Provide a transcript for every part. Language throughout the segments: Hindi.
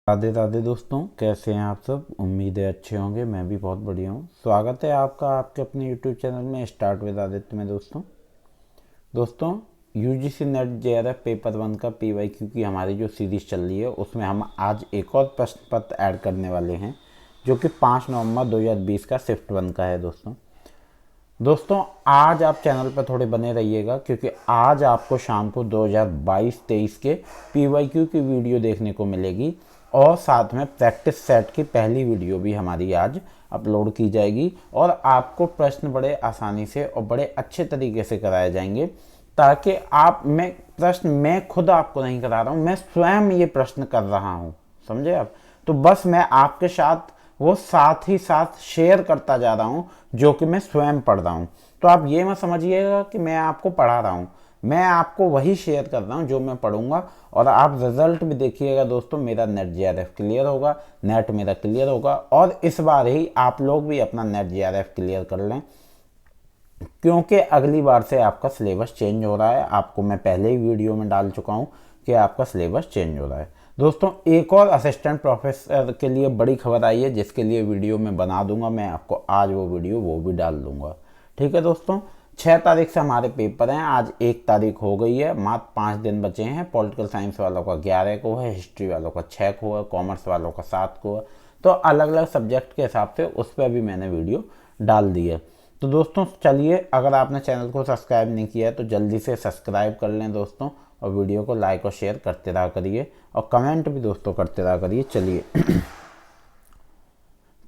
राधे राधे दोस्तों, कैसे हैं आप सब। उम्मीद है अच्छे होंगे। मैं भी बहुत बढ़िया हूँ। स्वागत है आपका आपके अपने यूट्यूब चैनल में स्टार्ट विद आदित्य में। दोस्तों यूजीसी नेट जेआरएफ पेपर 1 का पीवाईक्यू की हमारी जो सीरीज चल रही है उसमें हम आज एक और प्रश्न पत्र ऐड करने वाले हैं जो कि 5 नवंबर 2020 का शिफ्ट 1 का है। दोस्तों आज आप चैनल पर थोड़े बने रहिएगा क्योंकि आज आपको शाम को 2022-23 के पीवाईक्यू की वीडियो देखने को मिलेगी और साथ में प्रैक्टिस सेट की पहली वीडियो भी हमारी आज अपलोड की जाएगी और आपको प्रश्न बड़े आसानी से और बड़े अच्छे तरीके से कराए जाएंगे ताकि मैं खुद आपको नहीं करा रहा हूँ, मैं स्वयं ये प्रश्न कर रहा हूँ। समझे आप? तो बस मैं आपके साथ वो साथ ही साथ शेयर करता जा रहा हूँ जो कि मैं स्वयं पढ़ रहा हूँ। तो आप ये मत समझिएगा कि मैं आपको पढ़ा रहा हूँ, मैं आपको वही शेयर कर रहा हूँ जो मैं पढ़ूंगा। और आप रिजल्ट भी देखिएगा दोस्तों, मेरा नेट जेआरएफ क्लियर होगा, नेट मेरा क्लियर होगा और इस बार ही आप लोग भी अपना नेट जेआरएफ क्लियर कर लें क्योंकि अगली बार से आपका सिलेबस चेंज हो रहा है। आपको मैं पहले ही वीडियो में डाल चुका हूँ कि आपका सिलेबस चेंज हो रहा है। दोस्तों एक और असिस्टेंट प्रोफेसर के लिए बड़ी खबर आई है जिसके लिए वीडियो मैं बना दूंगा, मैं आपको आज वो वीडियो वो भी डाल दूंगा। ठीक है दोस्तों, 6 तारीख से हमारे पेपर हैं, आज 1 तारीख हो गई है, मात्र 5 दिन बचे हैं। पॉलिटिकल साइंस वालों का 11 को है, हिस्ट्री वालों का 6 को है, कॉमर्स वालों का 7 को है। तो अलग अलग सब्जेक्ट के हिसाब से उस पर भी मैंने वीडियो डाल दी है। तो दोस्तों चलिए, अगर आपने चैनल को सब्सक्राइब नहीं किया है तो जल्दी से सब्सक्राइब कर लें दोस्तों, और वीडियो को लाइक और शेयर करते रहा करिए और कमेंट भी दोस्तों करते रहा करिए। चलिए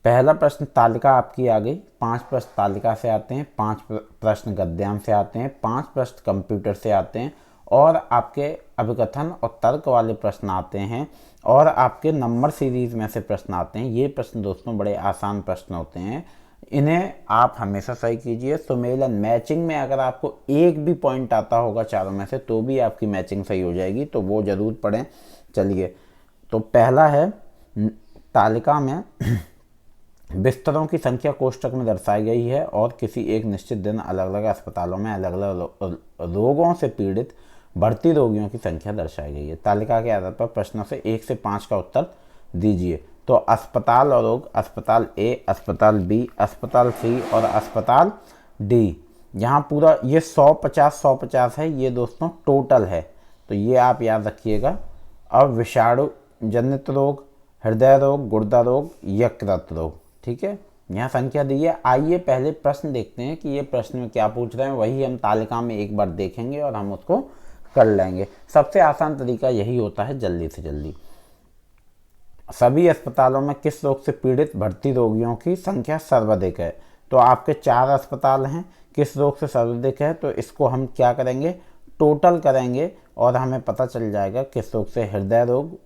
पहला प्रश्न तालिका आपकी आ गई। 5 प्रश्न तालिका से आते हैं, 5 प्रश्न गद्यांश से आते हैं, 5 प्रश्न कंप्यूटर से आते हैं और आपके अभिकथन और तर्क वाले प्रश्न आते हैं और आपके नंबर सीरीज में से प्रश्न आते हैं। ये प्रश्न दोस्तों बड़े आसान प्रश्न होते हैं, इन्हें आप हमेशा सही कीजिए। सुमेलन मैचिंग में अगर आपको एक भी पॉइंट आता होगा चारों में से तो भी आपकी मैचिंग सही हो जाएगी, तो वो जरूर पढ़ें। चलिए, तो पहला है तालिका में बिस्तरों की संख्या कोष्टक में दर्शाई गई है और किसी एक निश्चित दिन अलग अलग अस्पतालों में अलग अलग रोगों से पीड़ित भर्ती रोगियों की संख्या दर्शाई गई है। तालिका के आधार पर प्रश्नों से 1 से 5 का उत्तर दीजिए। तो अस्पताल और रोग, अस्पताल ए, अस्पताल बी, अस्पताल सी और अस्पताल डी। यहाँ पूरा ये 150 है, ये दोस्तों टोटल है, तो ये आप याद रखिएगा। अब विषाणु जनित रोग, हृदय रोग, गुर्दा रोग, यकृत रोग, ठीक है, यहाँ संख्या दी है। आइए पहले प्रश्न देखते हैं कि ये प्रश्न में क्या पूछ रहे हैं, वही हम तालिका में एक बार देखेंगे और हम उसको कर लेंगे। सबसे आसान तरीका यही होता है, जल्दी से जल्दी। सभी अस्पतालों में किस रोग से पीड़ित भर्ती रोगियों की संख्या सर्वाधिक है? तो आपके 4 अस्पताल हैं, किस रोग से सर्वाधिक है, तो इसको हम क्या करेंगे, टोटल करेंगे और हमें पता चल जाएगा किस रोग से। हृदय रोग,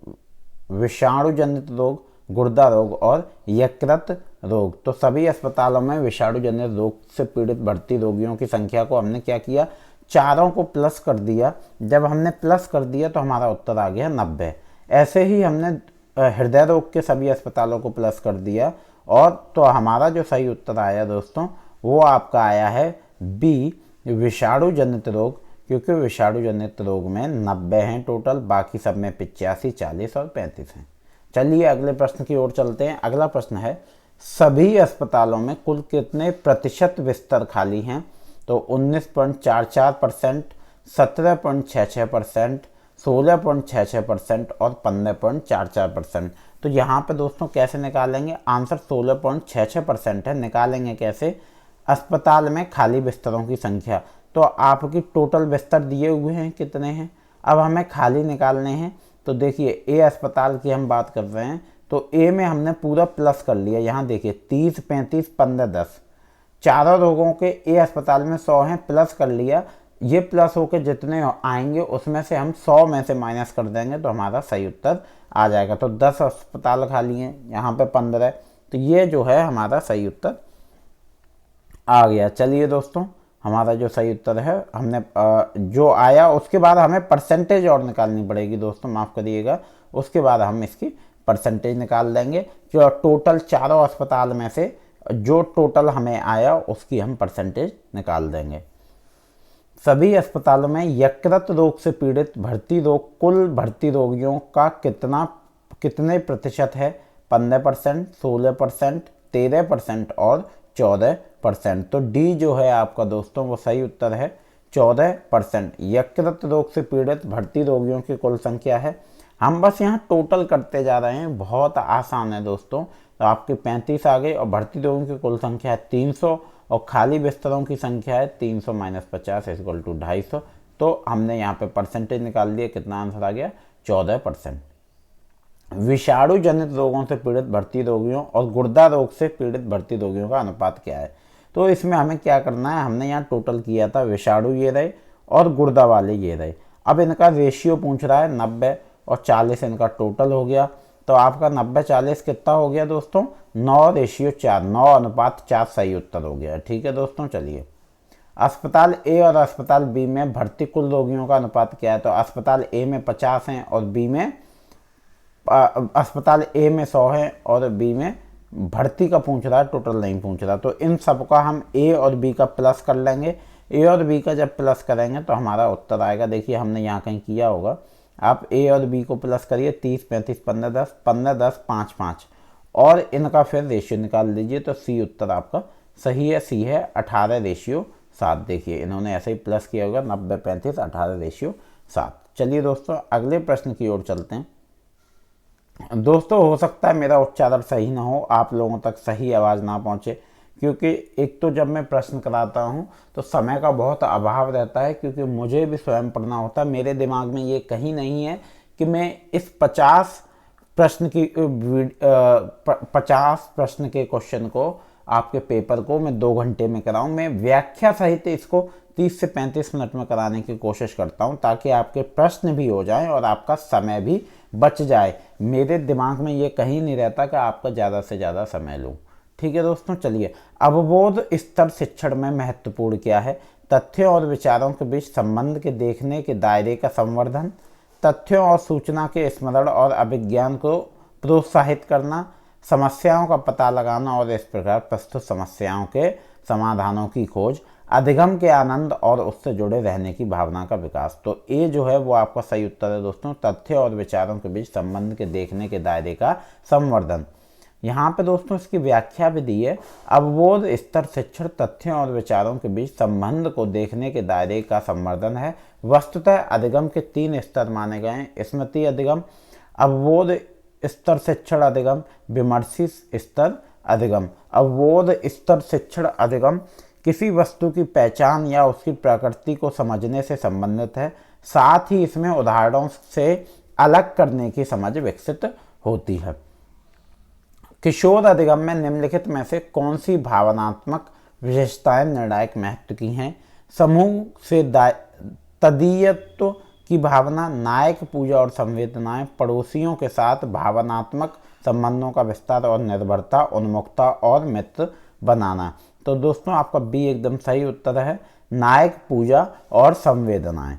विषाणु जनित रोग, गुर्दा रोग और यकृत रोग। तो सभी अस्पतालों में विषाणु जनित रोग से पीड़ित भर्ती रोगियों की संख्या को हमने क्या किया, चारों को प्लस कर दिया। जब हमने प्लस कर दिया तो हमारा उत्तर आ गया 90। ऐसे ही हमने हृदय रोग के सभी अस्पतालों को प्लस कर दिया और तो हमारा जो सही उत्तर आया दोस्तों वो आपका आया है बी, विषाणु जनित रोग, क्योंकि विषाणु जनित रोग में 90 हैं टोटल, बाकी सब में 85, 40 और 35 हैं। चलिए अगले प्रश्न की ओर चलते हैं। अगला प्रश्न है, सभी अस्पतालों में कुल कितने प्रतिशत बिस्तर खाली हैं? तो 19.44%, 17.66%, 16.66% और 15.44%। तो यहाँ पे दोस्तों कैसे निकालेंगे, आंसर 16.66% है। निकालेंगे कैसे, अस्पताल में खाली बिस्तरों की संख्या, तो आपकी टोटल बिस्तर दिए हुए हैं कितने हैं, अब हमें खाली निकालने हैं। तो देखिए ए अस्पताल की हम बात कर रहे हैं, तो ए में हमने पूरा प्लस कर लिया। यहाँ देखिए 30, 35, 15, 10, चारों रोगों के ए अस्पताल में 100 हैं, प्लस कर लिया। ये प्लस होकर जितने आएंगे उसमें से हम 100 में से माइनस कर देंगे तो हमारा सही उत्तर आ जाएगा। तो 10 अस्पताल खाली हैं, यहाँ पे 15, तो ये जो है हमारा सही उत्तर आ गया। चलिए दोस्तों, हमारा जो सही उत्तर है हमने जो आया, उसके बाद हमें परसेंटेज और निकालनी पड़ेगी दोस्तों, माफ़ करिएगा। उसके बाद हम इसकी परसेंटेज निकाल देंगे, जो टोटल चारों अस्पताल में से जो टोटल हमें आया उसकी हम परसेंटेज निकाल देंगे। सभी अस्पतालों में यकृत रोग से पीड़ित भर्ती रोग कुल भर्ती रोगियों का कितने प्रतिशत है? 15%, 16%, 13% और 14%। तो डी जो है आपका दोस्तों वो सही उत्तर है, 14%। यकृत रोग से पीड़ित भर्ती रोगियों की कुल संख्या है, हम बस यहाँ टोटल करते जा रहे हैं, बहुत आसान है दोस्तों। तो आपके 35 आ गए और भर्ती रोगियों की कुल संख्या है 300 और खाली बिस्तरों की संख्या है 300 - 50 = 250। तो हमने यहाँ पे परसेंटेज निकाल दिया, कितना आंसर आ गया? 14%। विषाणु जनित रोगों से पीड़ित भर्ती रोगियों और गुर्दा रोग से पीड़ित भर्ती रोगियों का अनुपात क्या है? तो इसमें हमें क्या करना है, हमने यहाँ टोटल किया था, विषाणु ये रहे और गुर्दा वाले ये रहे। अब इनका रेशियो पूछ रहा है, 90 और 40 इनका टोटल हो गया। तो आपका 90-40 कितना हो गया दोस्तों? 9:4, 9:4 सही उत्तर हो गया। ठीक है दोस्तों, चलिए अस्पताल ए और अस्पताल बी में भर्ती कुल रोगियों का अनुपात क्या है? तो अस्पताल ए में 50 हैं और बी में अस्पताल ए में 100 है और बी में भर्ती का पूछ रहा है, टोटल नहीं पूछ रहा। तो इन सब का हम ए और बी का प्लस कर लेंगे। ए और बी का जब प्लस करेंगे तो हमारा उत्तर आएगा, देखिए हमने यहाँ कहीं किया होगा, आप ए और बी को प्लस करिए, 30, 35, 15, 10, 15, 10, 5, 5 और इनका फिर रेशियो निकाल दीजिए। तो सी उत्तर आपका सही है, सी है 18:7। देखिए इन्होंने ऐसे ही प्लस किया होगा, 90, 35, 18:7। चलिए दोस्तों अगले प्रश्न की ओर चलते हैं। दोस्तों हो सकता है मेरा उच्चारण सही ना हो, आप लोगों तक सही आवाज़ ना पहुँचे, क्योंकि एक तो जब मैं प्रश्न कराता हूँ तो समय का बहुत अभाव रहता है, क्योंकि मुझे भी स्वयं पढ़ना होता है। मेरे दिमाग में ये कहीं नहीं है कि मैं इस 50 प्रश्न के क्वेश्चन को, आपके पेपर को मैं 2 घंटे में कराऊं। मैं व्याख्या सहित इसको 30 से 35 मिनट में कराने की कोशिश करता हूं, ताकि आपके प्रश्न भी हो जाएं और आपका समय भी बच जाए। मेरे दिमाग में ये कहीं नहीं रहता कि आपका ज़्यादा से ज़्यादा समय लूँ। ठीक है दोस्तों, चलिए अवबोध स्तर शिक्षण में महत्वपूर्ण क्या है? तथ्यों और विचारों के बीच संबंध के देखने के दायरे का संवर्धन, तथ्यों और सूचना के स्मरण और अभिज्ञान को प्रोत्साहित करना, समस्याओं का पता लगाना और इस प्रकार प्रस्तुत समस्याओं के समाधानों की खोज, अधिगम के आनंद और उससे जुड़े रहने की भावना का विकास। तो ए जो है वो आपका सही उत्तर है दोस्तों, तथ्य और विचारों के बीच संबंध के देखने के दायरे का संवर्धन। यहाँ पे दोस्तों इसकी व्याख्या भी दी है, अवबोध स्तर शिक्षण तथ्यों और विचारों के बीच संबंध को देखने के दायरे का संवर्धन है। वस्तुतः अधिगम के 3 स्तर माने गए हैं, स्मृति अधिगम, अवबोध स्तर शिक्षण अधिगम, विमर्शी स्तर अधिगम। अवबोध स्तर शिक्षण अधिगम किसी वस्तु की पहचान या उसकी प्रकृति को समझने से संबंधित है, साथ ही इसमें उदाहरणों से अलग करने की समझ विकसित होती है। किशोर अधिगम में निम्नलिखित में से कौन सी भावनात्मक विशेषताएं निर्णायक महत्व की हैं? समूह से तदीयत्व की भावना, नायक पूजा और संवेदनाएं, पड़ोसियों के साथ भावनात्मक संबंधों का विस्तार और निर्भरता, उन्मुखता और मित्र बनाना। तो दोस्तों आपका बी एकदम सही उत्तर है, नायक पूजा और संवेदनाएं।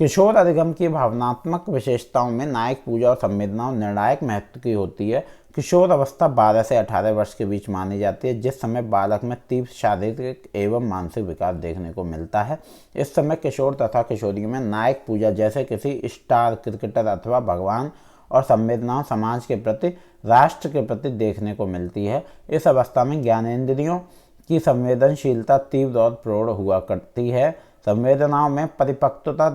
किशोर अधिगम की भावनात्मक विशेषताओं में नायक पूजा और संवेदनाओं निर्णायक महत्व की होती है। किशोर अवस्था 12 से 18 वर्ष के बीच मानी जाती है, जिस समय बालक में तीव्र शारीरिक एवं मानसिक विकास देखने को मिलता है। इस समय किशोर तथा किशोरियों में नायक पूजा जैसे किसी स्टार क्रिकेटर अथवा भगवान और संवेदनाओं समाज के प्रति, राष्ट्र के प्रति देखने को मिलती है। इस अवस्था में ज्ञानेंद्रियों की संवेदनशीलता तीव्र और प्रौढ़ हुआ करती है। संवेदनाओं में परिपक्वता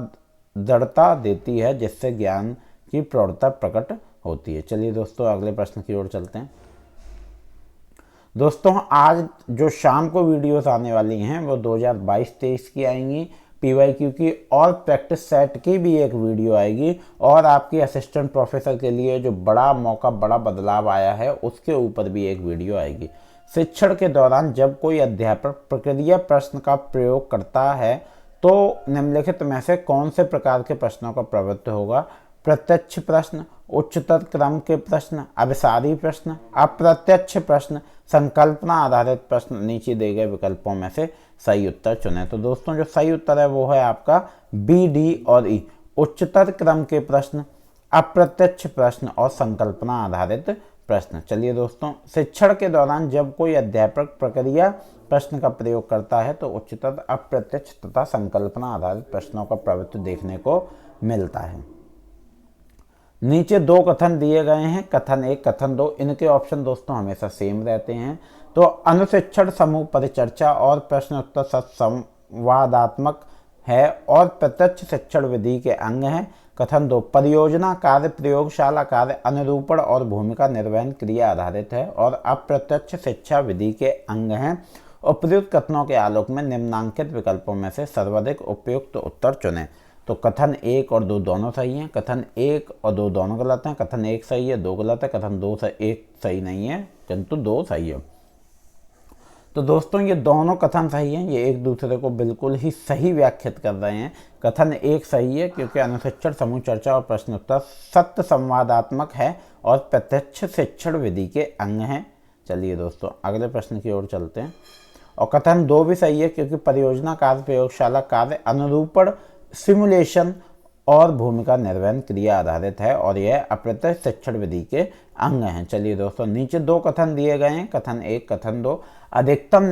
दृढ़ता देती है, जिससे ज्ञान की प्रौढ़ता प्रकट होती है। चलिए दोस्तों अगले प्रश्न की ओर चलते हैं। दोस्तों आज जो शाम को वीडियोस आने वाली हैं वो 2022-23 की आएंगी, PYQ की और प्रैक्टिस सेट की भी एक वीडियो आएगी, और आपकी असिस्टेंट प्रोफेसर के लिए जो बड़ा मौका, बड़ा बदलाव आया है उसके ऊपर भी एक वीडियो आएगी। शिक्षण के दौरान जब कोई अध्यापक प्रक्रिया प्रश्न का प्रयोग करता है तो निम्नलिखित में से कौन से प्रकार के प्रश्नों का प्रवृत्त होगा? प्रत्यक्ष प्रश्न, उच्चतर क्रम के प्रश्न, अभिसारी प्रश्न, अप्रत्यक्ष प्रश्न, संकल्पना आधारित प्रश्न। नीचे दिए गए विकल्पों में से सही उत्तर चुनें। तो दोस्तों जो सही उत्तर है वो है आपका बी, डी और ई, उच्चतर क्रम के प्रश्न, अप्रत्यक्ष प्रश्न और संकल्पना आधारित प्रश्न। चलिए दोस्तों, शिक्षण के दौरान जब कोई अध्यापक प्रक्रिया प्रश्न का प्रयोग करता है तो उच्चतर, अप्रत्यक्ष तथा संकल्पना आधारित प्रश्नों का प्रवृत्ति देखने को मिलता है। नीचे दो कथन दिए गए हैं, कथन 1 कथन 2, इनके ऑप्शन दोस्तों हमेशा सेम रहते हैं। तो अनुशिक्षण समूह परिचर्चा और प्रश्न उत्तर संवादात्मक है और प्रत्यक्ष शिक्षण विधि के अंग हैं। कथन 2 परियोजना कार्य प्रयोगशाला कार्य अनुरूपण और भूमिका निर्वहन क्रिया आधारित है और अप्रत्यक्ष शिक्षा विधि के अंग हैं। उपयुक्त कथनों के आलोक में निम्नांकित विकल्पों में से सर्वाधिक उपयुक्त उत्तर चुनें। तो कथन 1 और 2 दोनों सही हैं, कथन 1 और 2 दोनों गलत हैं, कथन 1 सही है 2 गलत है, कथन 2 से 1 सही नहीं है किंतु 2 सही है। तो दोस्तों ये दोनों कथन सही हैं, ये एक दूसरे को बिल्कुल ही सही व्याख्यात कर रहे हैं। कथन 1 सही है क्योंकि अनुशिक्षण समूह चर्चा और प्रश्नोत्तर सत्य संवादात्मक है और प्रत्यक्ष शिक्षण विधि के अंग हैं। चलिए दोस्तों अगले प्रश्न की ओर चलते हैं। और कथन 2 भी सही है क्योंकि परियोजना कार्य प्रयोगशाला कार्य अनुरूपण सिमुलेशन और भूमिका निर्वहन क्रिया आधारित है और यह अप्रत्यक्ष शिक्षण विधि के अंग हैं। चलिए दोस्तों नीचे दो कथन दिए गए हैं, कथन 1 कथन 2 अधिकतम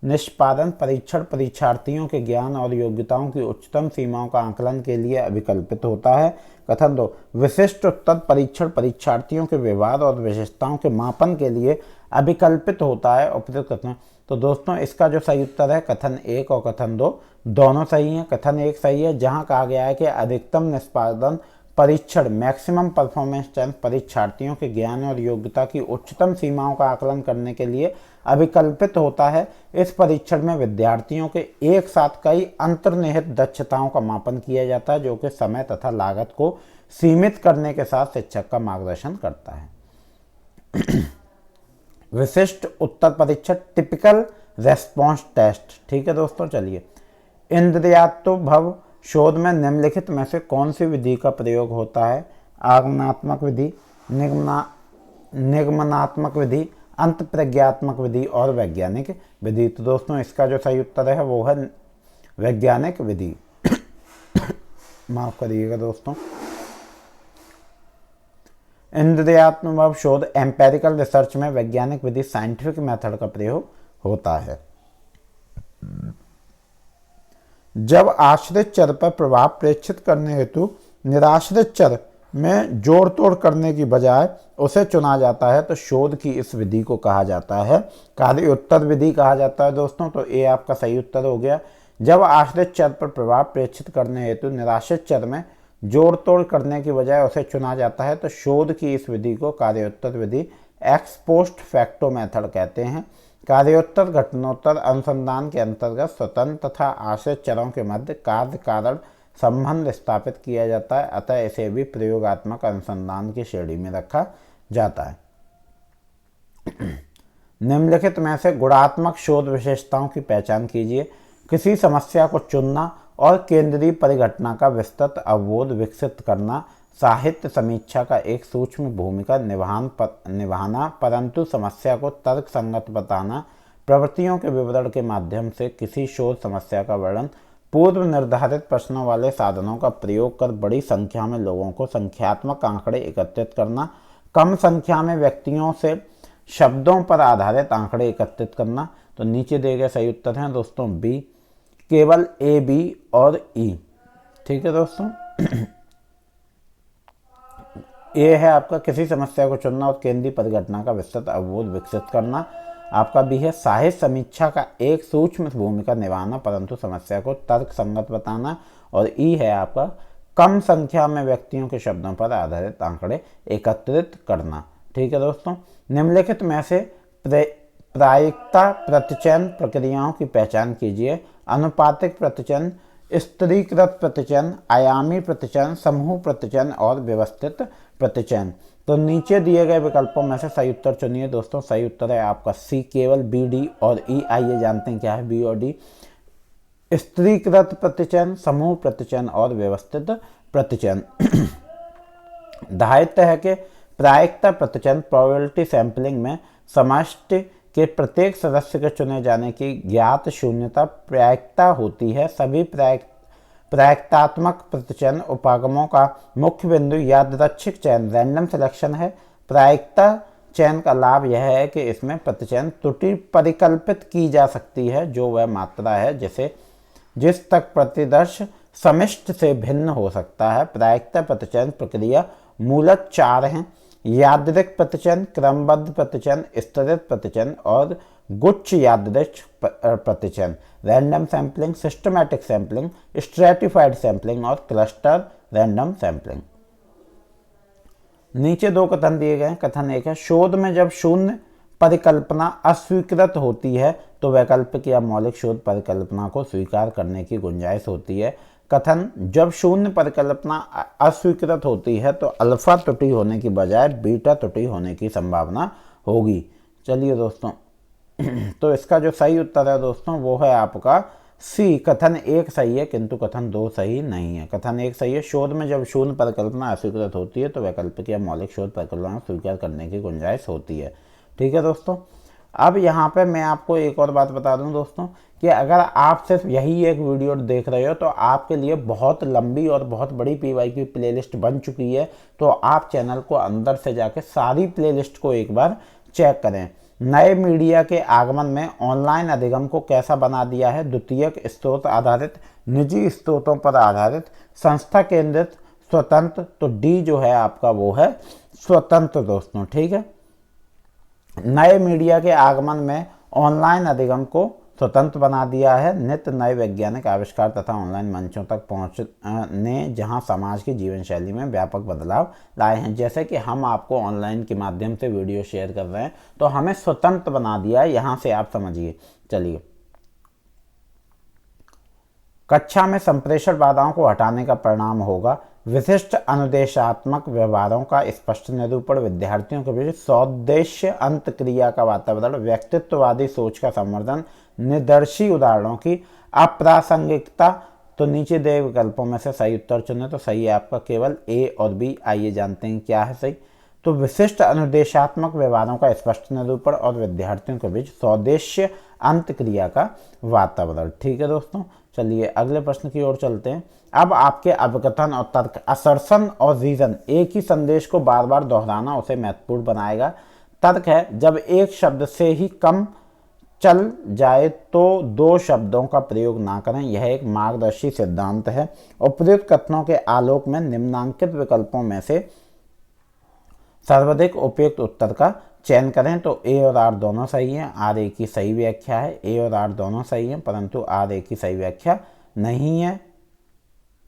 निष्पादन परीक्षण परीक्षार्थियों के ज्ञान और योग्यताओं की उच्चतम सीमाओं का आकलन के लिए अभिकल्पित होता है। कथन 2 विशिष्ट उत्तर परीक्षण परीक्षार्थियों के व्यवहार और विशेषताओं के मापन के लिए अभिकल्पित होता है। उपयुक्त कथन। तो दोस्तों इसका जो सही उत्तर है कथन 1 और कथन 2 दोनों सही हैं। कथन 1 सही है जहां कहा गया है कि अधिकतम निष्पादन परीक्षण मैक्सिमम परफॉर्मेंस टेस्ट परीक्षार्थियों के ज्ञान और योग्यता की उच्चतम सीमाओं का आकलन करने के लिए अभिकल्पित होता है। इस परीक्षण में विद्यार्थियों के एक साथ कई अंतर्निहित दक्षताओं का मापन किया जाता है जो कि समय तथा लागत को सीमित करने के साथ शिक्षक का मार्गदर्शन करता है। विशिष्ट उत्तर परीक्षण टिपिकल रेस्पॉन्स टेस्ट। ठीक है दोस्तों चलिए इंद्रियात्मक शोध में निम्नलिखित में से कौन सी विधि का प्रयोग होता है? आगमनात्मक विधि, निगमनात्मक विधि, अंतप्रज्ञात्मक विधि और वैज्ञानिक विधि। तो दोस्तों इसका जो सही उत्तर है वो है वैज्ञानिक विधि। माफ करिएगा दोस्तों। इंद्रियात्मक शोध एम्पेरिकल रिसर्च में वैज्ञानिक विधि साइंटिफिक मेथड का प्रयोग होता है। जब आश्रित चर पर प्रभाव प्रेक्षित करने हेतु निराश्रित चर में जोड़ तोड़ करने की बजाय उसे चुना जाता है तो शोध की इस विधि को कहा जाता है कार्य उत्तर विधि कहा जाता है दोस्तों। तो ये आपका सही उत्तर हो गया। जब आश्रित चर पर प्रभाव प्रेक्षित करने हेतु निराश्रित चर में जोड़ तोड़ करने की बजाय उसे चुना जाता है तो शोध की इस विधि को कार्योत्तर विधि एक्स पोस्ट फैक्टो मेथड कहते हैं। कार्योत्तर घटनोत्तर अनुसंधान के अंतर्गत स्वतंत्र तथा आश्रित चरों के मध्य कार्य कारण संबंध स्थापित किया जाता है, अतः इसे भी प्रयोगात्मक अनुसंधान की श्रेणी में रखा जाता है। निम्नलिखित में से गुणात्मक शोध विशेषताओं की पहचान कीजिए। किसी समस्या को चुनना और केंद्रीय परिघटना का विस्तृत अवबोध विकसित करना, साहित्य समीक्षा का एक सूक्ष्म भूमिका निभाना परंतु समस्या को तर्क संगत बताना, प्रवृत्तियों के विवरण के माध्यम से किसी शोध समस्या का वर्णन, पूर्व निर्धारित प्रश्नों वाले साधनों का प्रयोग कर बड़ी संख्या में लोगों को संख्यात्मक आंकड़े एकत्रित करना, कम संख्या में व्यक्तियों से शब्दों पर आधारित आंकड़े एकत्रित करना। तो नीचे दिए गए सही उत्तर हैं दोस्तों बी, केवल ए, बी और ई। ठीक है दोस्तों। ए है आपका किसी समस्या को चुनना और केंद्रीय परिघटना का विस्तृत अवबोध विकसित करना। आपका बी है साहित्य समीक्षा का एक सूक्ष्म भूमिका निभाना परंतु समस्या को तर्क संगत बताना। और ई है आपका कम संख्या में व्यक्तियों के शब्दों पर आधारित आंकड़े एकत्रित करना। ठीक है दोस्तों। निम्नलिखित में से प्रायिकता प्रतिचयन प्रक्रियाओं की पहचान कीजिए। अनुपातिक प्रतिचयन, स्त्रीकृत प्रतिचयन, आयामी प्रतिचयन, समूह प्रतिचयन और व्यवस्थित प्रतिचयन। तो नीचे दिए गए विकल्पों में से सही उत्तर चुनिए दोस्तों। सही उत्तर है आपका सी, केवल बी, डी और ई। आइए जानते हैं क्या है बी और डी। स्त्रीकृत प्रतिचयन, समूह प्रतिचयन और व्यवस्थित प्रतिचयन। दायित्व है कि प्रायिकता प्रतिचयन प्रोबेबिलिटी सैंपलिंग में समष्टि के प्रत्येक सदस्य के चुने जाने की ज्ञात शून्यता प्रायिकता होती है। सभी प्रायिकतात्मक प्रतिचयन उपागमों का मुख्य बिंदु यादृच्छिक चयन रैंडम सिलेक्शन है। प्रायिकता चयन का लाभ यह है कि इसमें प्रतिचयन त्रुटि परिकल्पित की जा सकती है जो वह मात्रा है जिस तक प्रतिदर्श समिष्ट से भिन्न हो सकता है। प्रायिकता प्रतिचयन प्रक्रिया मूलतः 4 हैं: यादृच्छिक प्रतिचयन, क्रमबद्ध प्रतिचयन, स्तरित प्रतिचयन और गुच्छ यादृच्छिक प्रतिचयन। Random sampling, systematic sampling, stratified sampling और क्लस्टर रैंडम सैंपलिंग। नीचे 2 कथन दिए गए हैं। कथन 1 है, शोध में जब शून्य परिकल्पना अस्वीकृत होती है तो वैकल्पिक या मौलिक शोध परिकल्पना को स्वीकार करने की गुंजाइश होती है। कथन, जब शून्य परिकल्पना अस्वीकृत होती है तो अल्फा त्रुटि होने की बजाय बीटा त्रुटि होने की संभावना होगी। चलिए दोस्तों, तो इसका जो सही उत्तर है दोस्तों वो है आपका सी। कथन 1 सही है किंतु कथन 2 सही नहीं है। कथन 1 सही है, शोध में जब शून्य परिकल्पना अस्वीकृत होती है तो वैकल्पिक या मौलिक शोध परिकल्पना स्वीकार करने की गुंजाइश होती है। ठीक है दोस्तों, अब यहाँ पे मैं आपको एक और बात बता दूं दोस्तों कि अगर आप सिर्फ यही एक वीडियो देख रहे हो तो आपके लिए बहुत लंबी और बहुत बड़ी PYQ प्लेलिस्ट बन चुकी है। तो आप चैनल को अंदर से जाके सारी प्लेलिस्ट को एक बार चेक करें। नए मीडिया के आगमन में ऑनलाइन अधिगम को कैसा बना दिया है? द्वितीयक स्रोत आधारित, निजी स्रोतों पर आधारित, संस्था केंद्रित, स्वतंत्र। तो डी जो है आपका वो है स्वतंत्र दोस्तों। ठीक है, नए मीडिया के आगमन में ऑनलाइन अधिगम को स्वतंत्र बना दिया है। नित्य नए वैज्ञानिक आविष्कार तथा ऑनलाइन मंचों तक पहुंचने जहां समाज की जीवन शैली में व्यापक बदलाव लाए हैं। जैसे कि हम आपको ऑनलाइन के माध्यम से वीडियो शेयर कर रहे हैं तो हमें स्वतंत्र बना दिया है, यहां से आप समझिए। चलिए, कक्षा में संप्रेषण बाधाओं को हटाने का परिणाम होगा विशिष्ट अनुदेशात्मक व्यवहारों का स्पष्ट निरूपण, विद्यार्थियों के बीच सौद्देश्य अंतक्रिया का वातावरण, व्यक्तित्ववादी सोच का संवर्धन, निदर्शी उदाहरणों की अप्रासंगिकता। तो नीचे दिए विकल्पों में से सही उत्तर चुने। तो सही है आपका केवल ए और बी। आइए जानते हैं क्या है सही। तो विशिष्ट अनुदेशात्मक व्यवहारों का स्पष्ट निरूपण और विद्यार्थियों के बीच सौदेश्य अंतक्रिया का वातावरण। ठीक है दोस्तों, चलिए अगले प्रश्न की ओर चलते हैं। अब आपके अवकथन और तर्क, असर्शन और रीजन, एक ही संदेश को बार बार दोहराना उसे महत्वपूर्ण बनाएगा। तर्क है, जब एक शब्द से ही कम चल जाए तो 2 शब्दों का प्रयोग ना करें, यह एक मार्गदर्शी सिद्धांत है। उपयुक्त कथनों के आलोक में निम्नांकित विकल्पों में से सर्वाधिक उपयुक्त उत्तर का चयन करें। तो ए और आर दोनों सही हैं। आर ए की सही व्याख्या है। ए और आर दोनों सही हैं परंतु आर ए की सही व्याख्या नहीं है।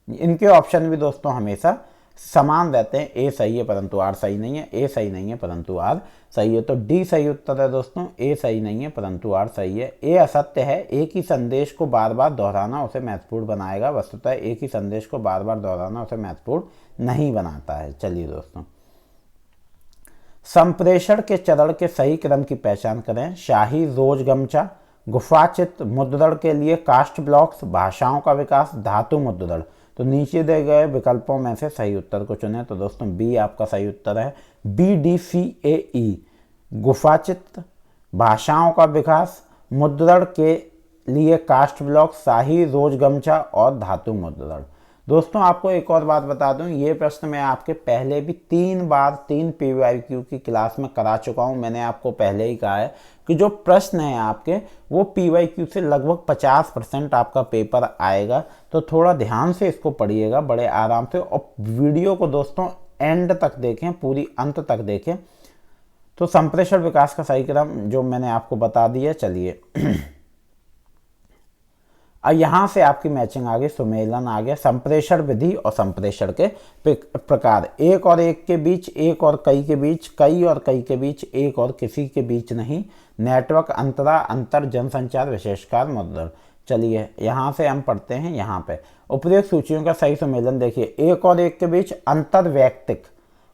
इनके ऑप्शन भी दोस्तों हमेशा समान रहते हैं। ए सही है परंतु आर सही नहीं है, ए सही नहीं है परंतु आर सही है। तो डी सही उत्तर है दोस्तों। ए सही नहीं है परंतु आर सही है। ए असत्य है, एक ही संदेश को बार बार दोहराना उसे महत्वपूर्ण बनाएगा। वस्तुतः एक ही संदेश को बार बार दोहराना उसे महत्वपूर्ण नहीं बनाता है। चलिए दोस्तों, संप्रेषण के चरण के सही क्रम की पहचान करें। शाही रोज गमछा, गुफाचित्र, मुद्रण के लिए कास्ट ब्लॉक्स, भाषाओं का विकास, धातु मुद्रण। तो नीचे दिए गए विकल्पों में से सही उत्तर को चुनें। तो दोस्तों बी आपका सही उत्तर है। BDCAE, गुफाचित्र, भाषाओं का विकास, मुद्रण के लिए कास्ट ब्लॉक, शाही रोज गमछा और धातु मुद्रण। दोस्तों आपको एक और बात बता दूं, ये प्रश्न मैं आपके पहले भी 3 बार 3 PYQ की क्लास में करा चुका हूं। मैंने आपको पहले ही कहा है कि जो प्रश्न है आपके वो PYQ से लगभग 50% आपका पेपर आएगा। तो थोड़ा ध्यान से इसको पढ़िएगा, बड़े आराम से, और वीडियो को दोस्तों एंड तक देखें, पूरी अंत तक देखें। तो संप्रेषण विकास का सही क्रम जो मैंने आपको बता दिया। चलिए अब यहाँ से आपकी मैचिंग आ गई, सुमेलन आ गया। संप्रेषण विधि और संप्रेषण के प्रकार, एक और एक के बीच, एक और कई के बीच, कई और कई के बीच, एक और किसी के बीच नहीं, नेटवर्क, अंतरा, अंतर, जनसंचार, विशेषकार, मुद्रण। चलिए यहाँ से हम पढ़ते हैं। यहाँ पे उपयुक्त सूचियों का सही सुमेलन देखिए। एक और एक के बीच अंतर वैयक्तिक,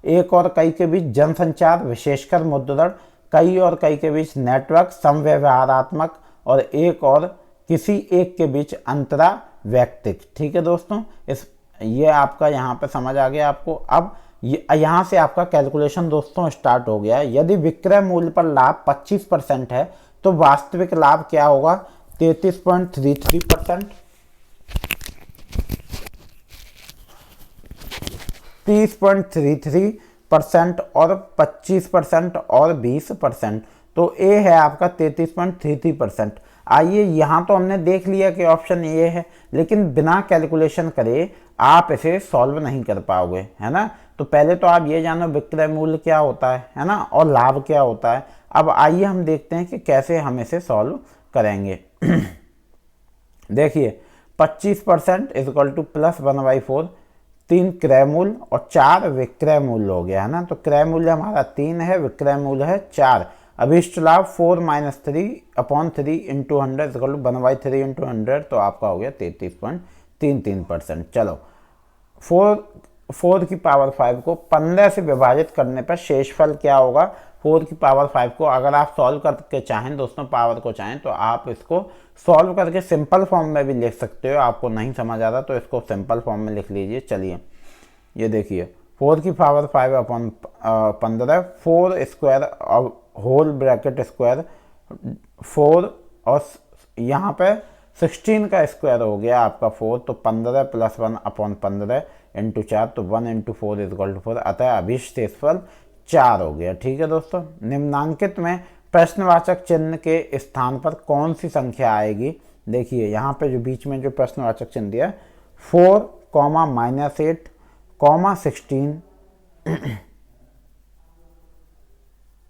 एक और कई के बीच जनसंचार, विशेषकर, मुद्रण, कई और कई के बीच नेटवर्क, समव्यवहारात्मक, और एक और किसी एक के बीच अंतरा वैयक्तिक। ठीक है दोस्तों, ये आपका यहाँ पे समझ आ गया आपको। अब यहाँ से आपका कैलकुलेशन दोस्तों स्टार्ट हो गया। यदि विक्रय मूल्य पर लाभ 25% है तो वास्तविक लाभ क्या होगा? 33.33%, 30.33% और 25% और 20%। तो ए है आपका 33.33%। आइए यहाँ तो हमने देख लिया कि ऑप्शन ए है, लेकिन बिना कैलकुलेशन करे आप इसे सॉल्व नहीं कर पाओगे, है ना। तो पहले तो आप ये जानो विक्रय मूल्य क्या होता है ना, और लाभ क्या होता है। अब आइए हम देखते हैं कि कैसे हम इसे सॉल्व करेंगे। देखिए 25% इक्वल टू +1/4, 3 क्रय मूल्य और 4 विक्रय मूल्य हो गया, है ना। तो क्रय मूल्य हमारा 3 है, विक्रय मूल्य है 4। अभिष्ट लाभ 4 - 3/3 इंटू 100 इक्वल टू 1/3 इंटू 100, तो आपका हो गया 33.33%। चलो 4 की पावर 5 को 15 से विभाजित करने पर शेषफल क्या होगा। 4 की पावर 5 को अगर आप सॉल्व करके चाहें दोस्तों, पावर को चाहें, तो आप इसको सॉल्व करके सिंपल फॉर्म में भी लिख सकते हो। आपको नहीं समझ आ रहा तो इसको सिंपल फॉर्म में लिख लीजिए। चलिए ये देखिए 4 की power 5/15, 4 square whole bracket square 4 और यहाँ पे 16 का स्क्वायर हो गया आपका 4, तो 15 + 1/15 इंटू 4, तो 1 इंटू 4 इक्वल टू 4। अतः अभिष्ट शेषफल 4 हो गया। ठीक है दोस्तों, निम्नांकित में प्रश्नवाचक चिन्ह के स्थान पर कौन सी संख्या आएगी। देखिए यहाँ पे जो बीच में जो प्रश्नवाचक चिन्ह दिया 4, -8, -16,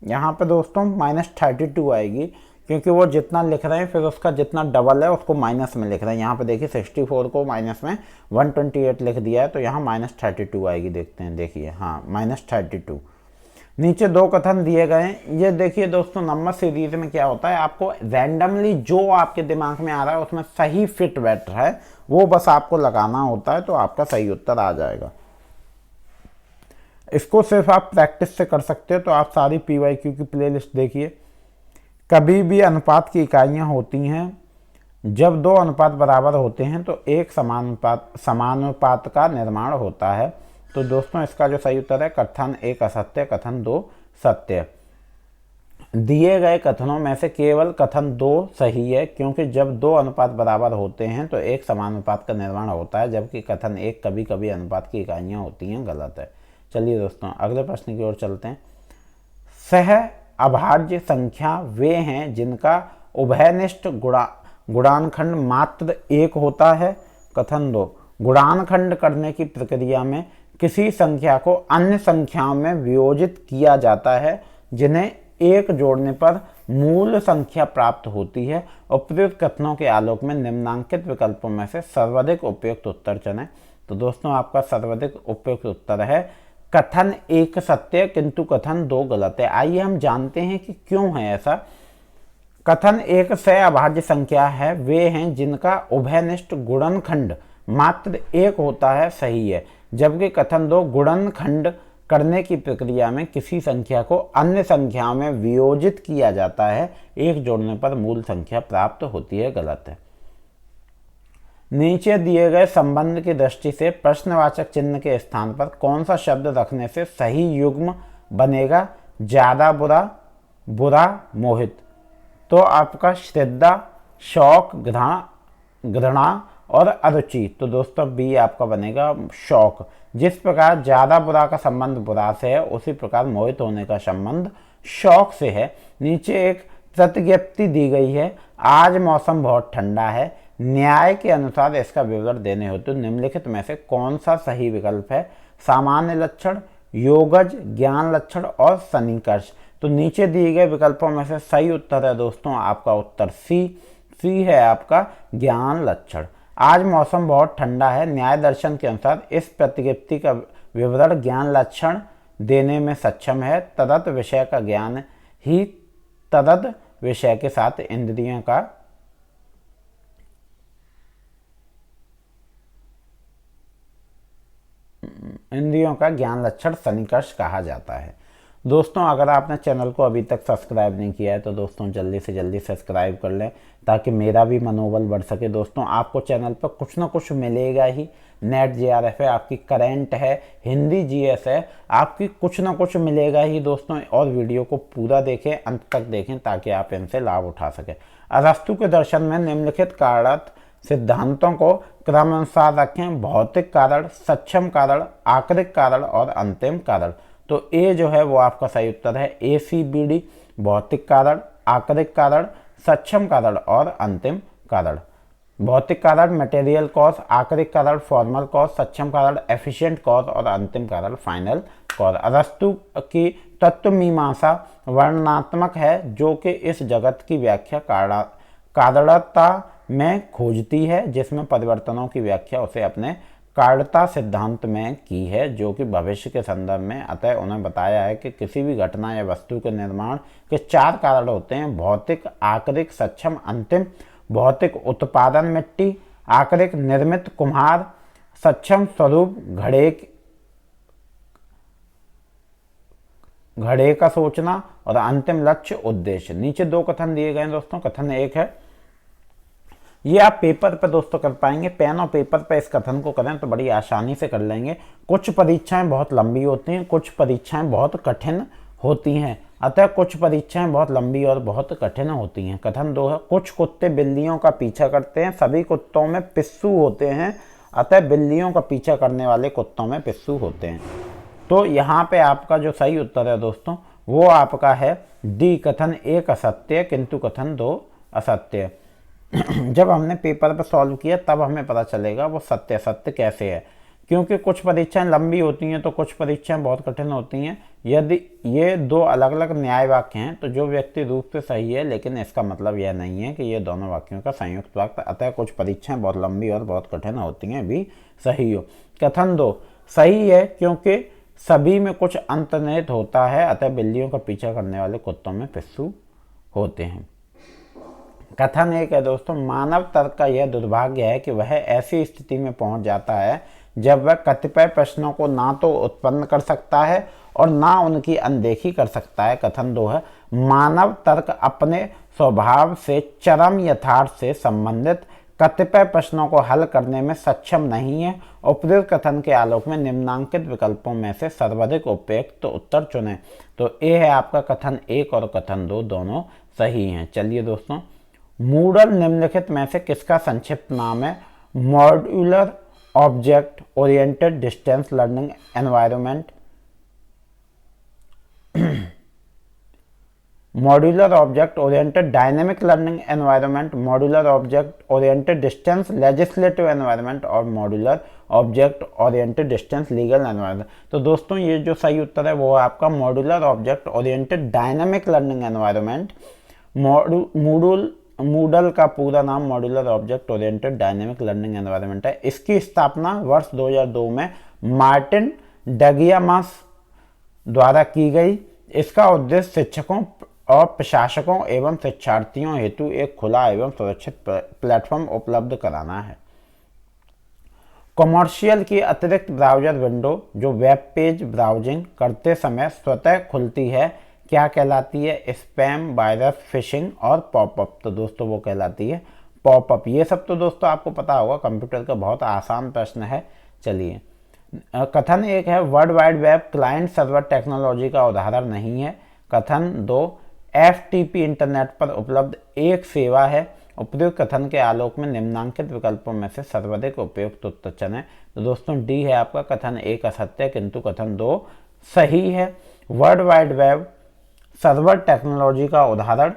यहाँ पे दोस्तों -32 आएगी, क्योंकि वो जितना लिख रहे हैं फिर उसका जितना डबल है उसको माइनस में लिख रहे हैं। यहाँ पे देखिए 64 को माइनस में 128 लिख दिया है, तो यहाँ -32 आएगी। देखते हैं, देखिए हाँ -32। नीचे 2 कथन दिए गए हैं। ये देखिए दोस्तों, नंबर सीरीज में क्या होता है, आपको रैंडमली जो आपके दिमाग में आ रहा है उसमें सही फिट बैठ रहा है वो बस आपको लगाना होता है, तो आपका सही उत्तर आ जाएगा। इसको सिर्फ आप प्रैक्टिस से कर सकते हो। तो आप सारी PYQ की प्लेलिस्ट देखिए। कभी भी अनुपात की इकाइयाँ होती हैं, जब 2 अनुपात बराबर होते हैं तो एक समानुपात का निर्माण होता है। तो दोस्तों इसका जो सही उत्तर है कथन 1 असत्य, कथन 2 सत्य। दिए गए कथनों में से केवल कथन 2 सही है, क्योंकि जब 2 अनुपात बराबर होते हैं तो एक समानुपात का निर्माण होता है, जबकि कथन 1 कभी कभी अनुपात की इकाइयाँ होती हैं गलत है। चलिए दोस्तों अगले प्रश्न की ओर चलते हैं। सह अभाज्य संख्या वे हैं जिनका उभयनिष्ठ गुणानखंड मात्र 1 होता है। कथन 2, गुणानखंड करने की प्रक्रिया में किसी संख्या को अन्य संख्याओं में वियोजित किया जाता है, जिन्हें 1 जोड़ने पर मूल संख्या प्राप्त होती है। उपयुक्त कथनों के आलोक में निम्नांकित विकल्पों में से सर्वाधिक उपयुक्त उत्तर चुनें। तो दोस्तों आपका सर्वाधिक उपयुक्त उत्तर है कथन 1 सत्य, किंतु कथन 2 गलत है। आइए हम जानते हैं कि क्यों है ऐसा। कथन 1 सह अभाज्य संख्या है वे हैं जिनका उभयनिष्ठ गुणनखंड मात्र 1 होता है, सही है। जबकि कथन 2 गुणनखंड करने की प्रक्रिया में किसी संख्या को अन्य संख्याओं में वियोजित किया जाता है, 1 जोड़ने पर मूल संख्या प्राप्त होती है, गलत है। नीचे दिए गए संबंध की दृष्टि से प्रश्नवाचक चिन्ह के स्थान पर कौन सा शब्द रखने से सही युग्म बनेगा। ज्यादा बुरा, बुरा, मोहित। तो आपका श्रद्धा, शौक, घृणा और अरुचि। तो दोस्तों बी आपका बनेगा शौक। जिस प्रकार ज्यादा बुरा का संबंध बुरा से है, उसी प्रकार मोहित होने का संबंध शौक से है। नीचे एक प्रतिज्ञप्ति दी गई है, आज मौसम बहुत ठंडा है। न्याय के अनुसार इसका विवरण देने हो तो निम्नलिखित में से कौन सा सही विकल्प है। सामान्य लक्षण, योगज, ज्ञान लक्षण और सन्निकर्ष। तो नीचे दिए गए विकल्पों में से सही उत्तर है दोस्तों आपका उत्तर सी है आपका ज्ञान लक्षण। आज मौसम बहुत ठंडा है, न्याय दर्शन के अनुसार इस प्रतिज्ञप्ति का विवरण ज्ञान लक्षण देने में सक्षम है। तदत विषय का ज्ञान ही तदत विषय के साथ इंद्रियों का ज्ञान लक्षण सन्निकर्ष कहा जाता है। दोस्तों अगर आपने चैनल को अभी तक सब्सक्राइब नहीं किया है तो दोस्तों जल्दी से जल्दी सब्सक्राइब कर लें, ताकि मेरा भी मनोबल बढ़ सके। दोस्तों आपको चैनल पर कुछ ना कुछ मिलेगा ही। नेट JRF है, आपकी करंट है, हिंदी GS है, आपकी कुछ ना कुछ मिलेगा ही दोस्तों। और वीडियो को पूरा देखें, अंत तक देखें, ताकि आप इनसे लाभ उठा सकें। अरस्तु के दर्शन में निम्नलिखित कारक सिद्धांतों को क्रमानुसार रखें। भौतिक कारण, सक्षम कारण, आकृतिक कारण और अंतिम कारण। तो ए जो है वो आपका सही उत्तर है, ACBD। भौतिक कारण, आकृतिक कारण, सक्षम कारण और अंतिम कारण। भौतिक कारण मटेरियल कॉज, आकृतिक कारण फॉर्मल कॉज, सक्षम कारण एफिशिएंट कॉज और अंतिम कारण फाइनल कॉज। अरस्तु की तत्व मीमांसा वर्णनात्मक है जो कि इस जगत की व्याख्या कारणता में खोजती है, जिसमें परिवर्तनों की व्याख्या उसे अपने कारणता सिद्धांत में की है जो कि भविष्य के संदर्भ में। अतः उन्हें बताया है कि किसी भी घटना या वस्तु के निर्माण के 4 कारण होते हैं: भौतिक, आकृतिक, सक्षम, अंतिम। भौतिक उत्पादन मिट्टी, आकृतिक निर्मित कुम्हार, सक्षम स्वरूप घड़े का सोचना और अंतिम लक्ष्य उद्देश्य। नीचे 2 कथन दिए गए हैं दोस्तों। कथन 1 है, ये आप पेपर पर दोस्तों कर पाएंगे, पेन और पेपर पर इस कथन को करें तो बड़ी आसानी से कर लेंगे। कुछ परीक्षाएं बहुत लंबी होती हैं, कुछ परीक्षाएं बहुत कठिन होती हैं, अतः कुछ परीक्षाएं बहुत लंबी और बहुत कठिन होती हैं। कथन 2 है, कुछ कुत्ते बिल्लियों का पीछा करते हैं, सभी कुत्तों में पिस्सू होते हैं, अतः बिल्लियों का पीछा करने वाले कुत्तों में पिस्सू होते हैं। तो यहाँ पे आपका जो सही उत्तर है दोस्तों वो आपका है डी, कथन 1 असत्य किंतु कथन 2 असत्य। जब हमने पेपर पर सॉल्व किया तब हमें पता चलेगा वो सत्य कैसे है, क्योंकि कुछ परीक्षाएं लंबी होती हैं तो कुछ परीक्षाएं बहुत कठिन होती हैं। यदि ये 2 अलग अलग न्याय वाक्य हैं तो जो व्यक्ति रूप से सही है, लेकिन इसका मतलब यह नहीं है कि ये दोनों वाक्यों का संयुक्त वाक्य, अतः कुछ परीक्षाएं बहुत लंबी और बहुत कठिन होती हैं भी सही हो। कथन 2 सही है क्योंकि सभी में कुछ अंतर्निहित होता है, अतः बिल्लियों का पीछा करने वाले कुत्तों में पिस्सू होते हैं। कथन 1 है दोस्तों, मानव तर्क का यह दुर्भाग्य है कि वह ऐसी स्थिति में पहुंच जाता है जब वह कतिपय प्रश्नों को ना तो उत्पन्न कर सकता है और ना उनकी अनदेखी कर सकता है। कथन 2 है, मानव तर्क अपने स्वभाव से चरम यथार्थ से संबंधित कतिपय प्रश्नों को हल करने में सक्षम नहीं है। उपयुक्त कथन के आलोक में निम्नांकित विकल्पों में से सर्वाधिक उपयुक्त उत्तर चुनें। तो ए है आपका कथन 1 और कथन 2 दोनों सही हैं। चलिए दोस्तों, मूडल निम्नलिखित में से किसका संक्षिप्त नाम है? Modular object oriented distance learning environment, modular object oriented dynamic learning environment, modular object oriented distance legislative environment और modular object oriented distance legal environment. तो दोस्तों ये जो सही उत्तर है वो आपका modular object oriented dynamic learning environment. Moodle का पूरा नाम modular object oriented dynamic learning environment है। इसकी स्थापना वर्ष 2002 में मार्टिन डगियामास द्वारा की गई। इसका उद्देश्य शिक्षकों और प्रशासकों एवं शिक्षार्थियों हेतु एक खुला एवं सुरक्षित प्लेटफॉर्म उपलब्ध कराना है। कॉमर्शियल की अतिरिक्त ब्राउज़र विंडो जो वेब पेज ब्राउजिंग करते समय स्वतः खुलती है क्या कहलाती है? स्पैम, वायरस, फिशिंग और पॉपअप। तो दोस्तों वो कहलाती है पॉपअप। ये सब तो दोस्तों आपको पता होगा, कंप्यूटर का बहुत आसान प्रश्न है। चलिए, कथन 1 है, world wide web client server technology का उदाहरण नहीं है। कथन 2, FTP इंटरनेट पर उपलब्ध एक सेवा है। उपयुक्त कथन के आलोक में निम्नांकित विकल्पों में से सर्वाधिक उपयुक्त उत्तर चुनें। तो दोस्तों डी है आपका कथन 1 असत्य किंतु कथन 2 सही है। World wide web server technology का उदाहरण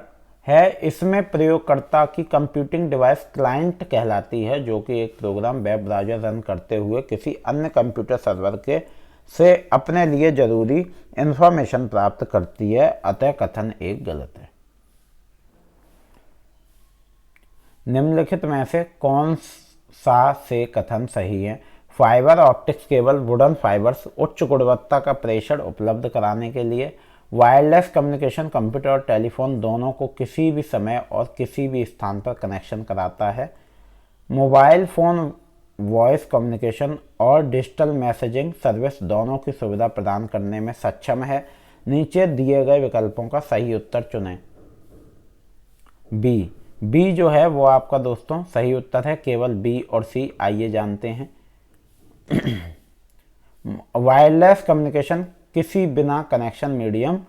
है। इसमें प्रयोगकर्ता की कंप्यूटिंग डिवाइस क्लाइंट कहलाती है जो कि एक प्रोग्राम वेब ब्राउज़र रन करते हुए किसी अन्य कंप्यूटर सर्वर के से अपने लिए जरूरी इंफॉर्मेशन प्राप्त करती है। अतः कथन 1 गलत है। निम्नलिखित में से कौन सा से कथन सही है? Fibre optics cable wooden fibres उच्च गुणवत्ता का प्रेषण उपलब्ध कराने के लिए। वायरलेस कम्युनिकेशन कंप्यूटर और टेलीफोन दोनों को किसी भी समय और किसी भी स्थान पर कनेक्शन कराता है। मोबाइल फ़ोन वॉइस कम्युनिकेशन और डिजिटल मैसेजिंग सर्विस दोनों की सुविधा प्रदान करने में सक्षम है। नीचे दिए गए विकल्पों का सही उत्तर चुनें। बी जो है वो आपका दोस्तों सही उत्तर है। केवल बी और सी आइए जानते हैं। वायरलेस कम्युनिकेशन किसी बिना कनेक्शन मीडियम,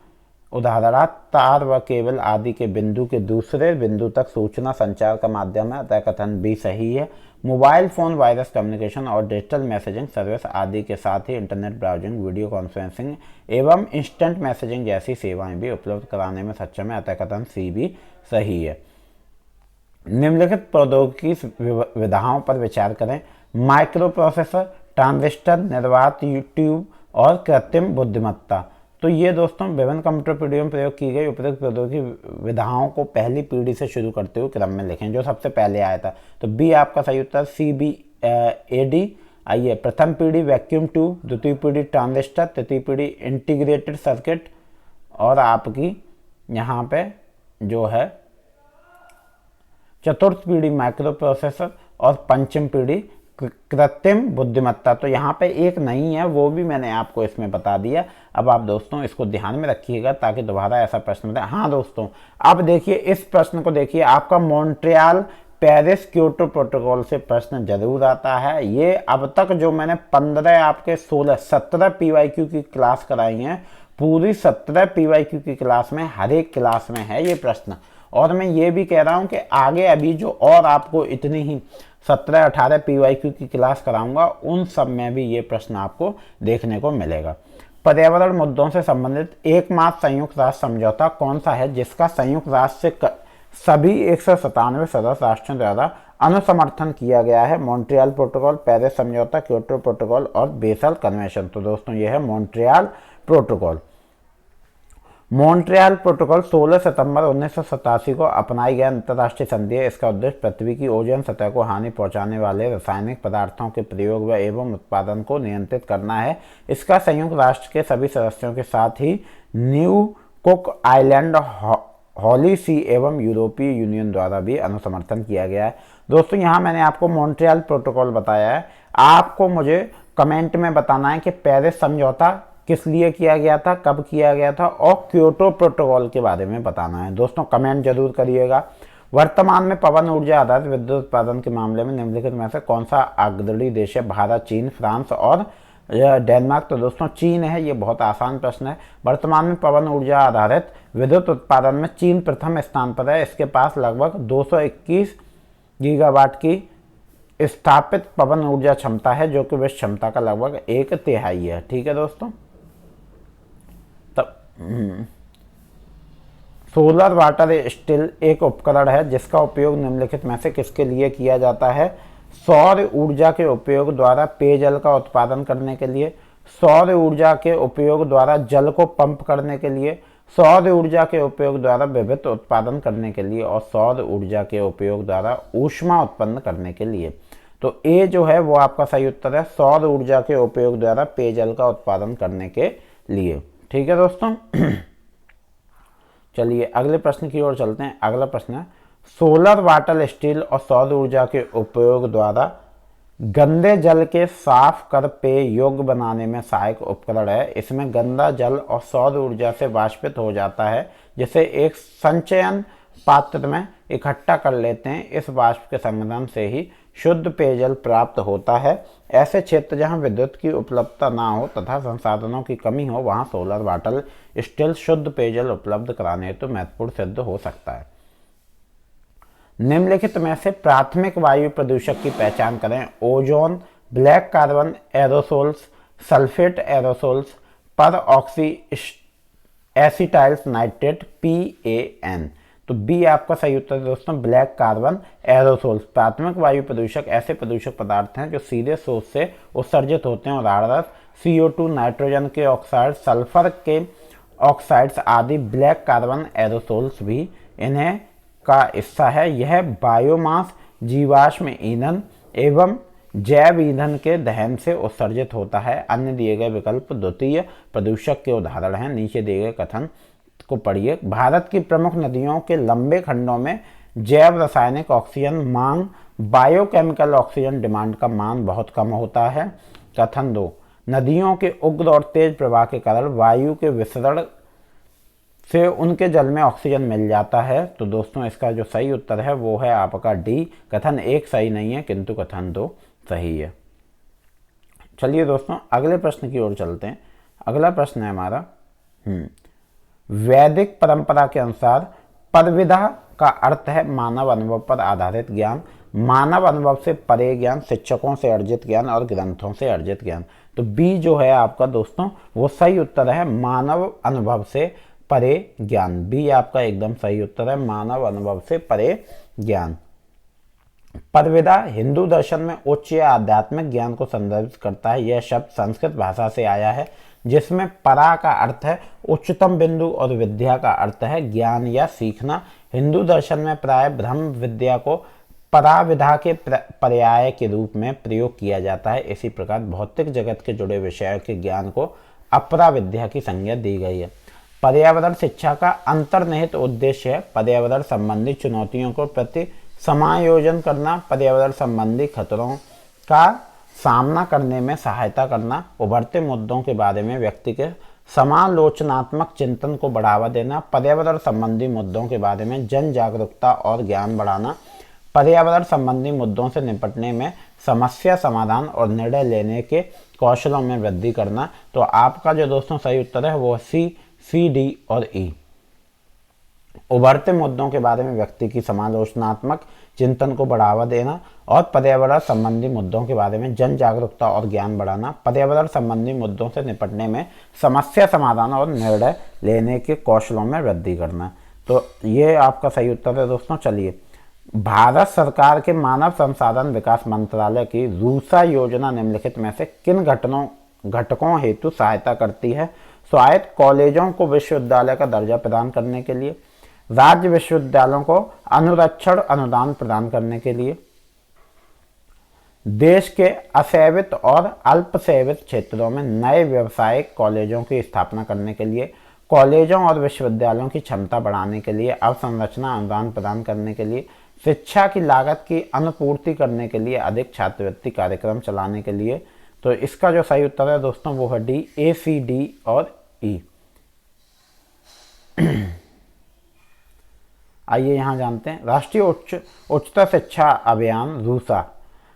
उदाहरण तार व केबल आदि के बिंदु के दूसरे बिंदु तक सूचना संचार का माध्यम है। अतः कथन बी सही है। मोबाइल फ़ोन वायरलेस कम्युनिकेशन और डिजिटल मैसेजिंग सर्विस आदि के साथ ही इंटरनेट ब्राउजिंग, वीडियो कॉन्फ्रेंसिंग एवं इंस्टेंट मैसेजिंग जैसी सेवाएं भी उपलब्ध कराने में सक्षम है। अतः कथन सी भी सही है। निम्नलिखित प्रौद्योगिकी विधाओं पर विचार करें। माइक्रो प्रोसेसर, ट्रांजिस्टर, निर्वात ट्यूब और कृत्रिम बुद्धिमत्ता। तो ये दोस्तों विभिन्न कंप्यूटर पीढ़ियों में प्रयोग की गई उपयुक्त प्रौद्योगिकी विधाओं को पहली पीढ़ी से शुरू करते हुए क्रम में लिखें, जो सबसे पहले आया था। तो बी आपका सही उत्तर CBAD। आइए, प्रथम पीढ़ी वैक्यूम ट्यूब, द्वितीय पीढ़ी ट्रांजिस्टर, तृतीय पीढ़ी इंटीग्रेटेड सर्किट और आपकी यहाँ पे जो है चतुर्थ पीढ़ी माइक्रो प्रोसेसर और पंचम पीढ़ी कृत्रिम बुद्धिमत्ता। तो यहाँ पे एक नहीं है, वो भी मैंने आपको इसमें बता दिया। अब आप दोस्तों इसको ध्यान में रखिएगा ताकि दोबारा ऐसा प्रश्न बताए। हाँ दोस्तों, अब देखिए इस प्रश्न को देखिए, आपका मॉन्ट्रियल पेरिस क्योटो प्रोटोकॉल से प्रश्न जरूर आता है। ये अब तक जो मैंने 15 आपके 17 PYQ की क्लास कराई हैं, पूरी 17 PYQ की क्लास में हर एक क्लास में है ये प्रश्न। और मैं ये भी कह रहा हूँ कि आगे अभी जो और आपको इतनी ही 17-18 PYQ की क्लास कराऊंगा, उन सब में भी ये प्रश्न आपको देखने को मिलेगा। पर्यावरण मुद्दों से संबंधित एकमात्र संयुक्त राष्ट्र समझौता कौन सा है जिसका संयुक्त राष्ट्र से सभी 197 सदस्य राष्ट्रों द्वारा अनुसमर्थन किया गया है? मॉन्ट्रियल प्रोटोकॉल, पेरिस समझौता, क्योटो प्रोटोकॉल और बेसल कन्वेंशन। तो दोस्तों ये है मॉन्ट्रियल प्रोटोकॉल। मॉन्ट्रियल प्रोटोकॉल 16 सितंबर 1987 को अपनाई गई अंतर्राष्ट्रीय संधि है। इसका उद्देश्य पृथ्वी की ओजोन सतह को हानि पहुंचाने वाले रासायनिक पदार्थों के प्रयोग व एवं उत्पादन को नियंत्रित करना है। इसका संयुक्त राष्ट्र के सभी सदस्यों के साथ ही न्यू कुक आइलैंड, हॉली सी एवं यूरोपीय यूनियन द्वारा भी अनुसमर्थन किया गया है। दोस्तों यहाँ मैंने आपको मॉन्ट्रियल प्रोटोकॉल बताया है, आपको मुझे कमेंट में बताना है कि पेरिस समझौता किस लिए किया गया था, कब किया गया था, और क्योटो प्रोटोकॉल के बारे में बताना है। दोस्तों कमेंट जरूर करिएगा। वर्तमान में पवन ऊर्जा आधारित विद्युत उत्पादन के मामले में निम्नलिखित में से कौन सा अग्रणी देश है? भारत, चीन, फ्रांस और डेनमार्क। तो दोस्तों चीन है, ये बहुत आसान प्रश्न है। वर्तमान में पवन ऊर्जा आधारित विद्युत उत्पादन में चीन प्रथम स्थान पर है। इसके पास लगभग 221 गीगावाट की स्थापित पवन ऊर्जा क्षमता है, जो कि विश्व क्षमता का लगभग 1/3 है। ठीक है दोस्तों। सोलर वाटर स्टिल एक उपकरण है जिसका उपयोग निम्नलिखित में से किसके लिए किया जाता है? सौर ऊर्जा के उपयोग द्वारा पेयजल का उत्पादन करने के लिए, सौर ऊर्जा के उपयोग द्वारा जल को पंप करने के लिए, सौर ऊर्जा के उपयोग द्वारा विद्युत उत्पादन करने के लिए और सौर ऊर्जा के उपयोग द्वारा ऊष्मा उत्पन्न करने के लिए। तो ए जो है वो आपका सही उत्तर है, सौर ऊर्जा के उपयोग द्वारा पेयजल का उत्पादन करने के लिए। ठीक है दोस्तों। चलिए अगले प्रश्न की ओर चलते हैं। अगला प्रश्न है, सोलर वाटर स्टील और सौर ऊर्जा के उपयोग द्वारा गंदे जल के साफ कर पेय योग्य बनाने में सहायक उपकरण है। इसमें गंदा जल और सौर ऊर्जा से वाष्पित हो जाता है, जिसे एक संचयन पात्र में इकट्ठा कर लेते हैं। इस वाष्प के संघनन से ही शुद्ध पेयजल प्राप्त होता है। ऐसे क्षेत्र जहां विद्युत की उपलब्धता ना हो तथा संसाधनों की कमी हो, वहां सोलर वाटर स्टील शुद्ध पेयजल उपलब्ध कराने हेतु महत्वपूर्ण सिद्ध हो सकता है। निम्नलिखित में से प्राथमिक वायु प्रदूषक की पहचान करें। Ozone, black carbon aerosols, sulphate aerosols, पर ऑक्सी एसिटाइल्स नाइट्रेट, PAN। तो बी आपका सही उत्तर है दोस्तों, ब्लैक कार्बन एरोसोल्स। प्राथमिक वायु प्रदूषक ऐसे प्रदूषक पदार्थ हैं जो सीधे सोर्स से उत्सर्जित होते हैं और आदर्श CO2, नाइट्रोजन के ऑक्साइड, सल्फर के ऑक्साइड्स आदि ब्लैक कार्बन एरोसोल्स भी इन्हें का हिस्सा है। यह बायोमास, जीवाश्म ईंधन एवं जैव ईंधन के दहन से उत्सर्जित होता है। अन्य दिए गए विकल्प द्वितीय प्रदूषक के उदाहरण हैं। नीचे दिए गए कथन को पढ़िए। भारत की प्रमुख नदियों के लंबे खंडों में जैव रासायनिक ऑक्सीजन मांग, बायोकेमिकल ऑक्सीजन डिमांड का मान बहुत कम होता है। कथन 2, नदियों के उग्र और तेज प्रवाह के कारण वायु के विसरण से उनके जल में ऑक्सीजन मिल जाता है। तो दोस्तों इसका जो सही उत्तर है वो है आपका डी। कथन 1 सही नहीं है किंतु कथन 2 सही है। चलिए दोस्तों अगले प्रश्न की ओर चलते हैं। अगला प्रश्न है हमारा, वैदिक परंपरा के अनुसार परविधा का अर्थ है मानव अनुभव पर आधारित ज्ञान, मानव अनुभव से परे ज्ञान, शिक्षकों से अर्जित ज्ञान और ग्रंथों से अर्जित ज्ञान। तो बी जो है आपका दोस्तों वो सही उत्तर है, मानव अनुभव से परे ज्ञान। बी आपका एकदम सही उत्तर है, मानव अनुभव से परे ज्ञान। पदविदा हिंदू दर्शन में उच्च या आध्यात्मिक ज्ञान को संदर्भित करता है। यह शब्द संस्कृत भाषा से आया है, जिसमें परा का अर्थ है उच्चतम बिंदु और विद्या का अर्थ है ज्ञान या सीखना। हिंदू दर्शन में प्राय ब्रह्म विद्या को पराविधा के पर्याय के रूप में प्रयोग किया जाता है। इसी प्रकार भौतिक जगत के जुड़े विषयों के ज्ञान को अपरा विद्या की संज्ञा दी गई है। पर्यावरण शिक्षा का अंतर्निहित उद्देश्य है पर्यावरण संबंधी चुनौतियों को प्रति समायोजन करना, पर्यावरण संबंधी खतरों का सामना करने में सहायता करना, उभरते मुद्दों के बारे में व्यक्ति के समालोचनात्मक चिंतन को बढ़ावा देना, पर्यावरण संबंधी मुद्दों के बारे में जन जागरूकता और ज्ञान बढ़ाना, पर्यावरण संबंधी मुद्दों से निपटने में समस्या समाधान और निर्णय लेने के कौशलों में वृद्धि करना। तो आपका जो दोस्तों सही उत्तर है वो सी, डी और ई। उभरते मुद्दों के बारे में व्यक्ति की समालोचनात्मक चिंतन को बढ़ावा देना और पर्यावरण संबंधी मुद्दों के बारे में जन जागरूकता और ज्ञान बढ़ाना, पर्यावरण संबंधी मुद्दों से निपटने में समस्या समाधान और निर्णय लेने के कौशलों में वृद्धि करना। तो ये आपका सही उत्तर है दोस्तों। चलिए, भारत सरकार के मानव संसाधन विकास मंत्रालय की रूसा योजना निम्नलिखित में से किन घटकों हेतु सहायता करती है? स्वायत्त कॉलेजों को विश्वविद्यालय का दर्जा प्रदान करने के लिए, राज्य विश्वविद्यालयों को अनुरक्षण अनुदान प्रदान करने के लिए, देश के असेवित और अल्पसेवित क्षेत्रों में नए व्यावसायिक कॉलेजों की स्थापना करने के लिए, कॉलेजों और विश्वविद्यालयों की क्षमता बढ़ाने के लिए, अवसंरचना अनुदान प्रदान करने के लिए, शिक्षा की लागत की अनुपूर्ति करने के लिए, अधिक छात्रवृत्ति कार्यक्रम चलाने के लिए। तो इसका जो सही उत्तर है दोस्तों वो है डी, ए, सी, डी और ई। आइए यहाँ जानते हैं। राष्ट्रीय उच्चतर शिक्षा अभियान रूसा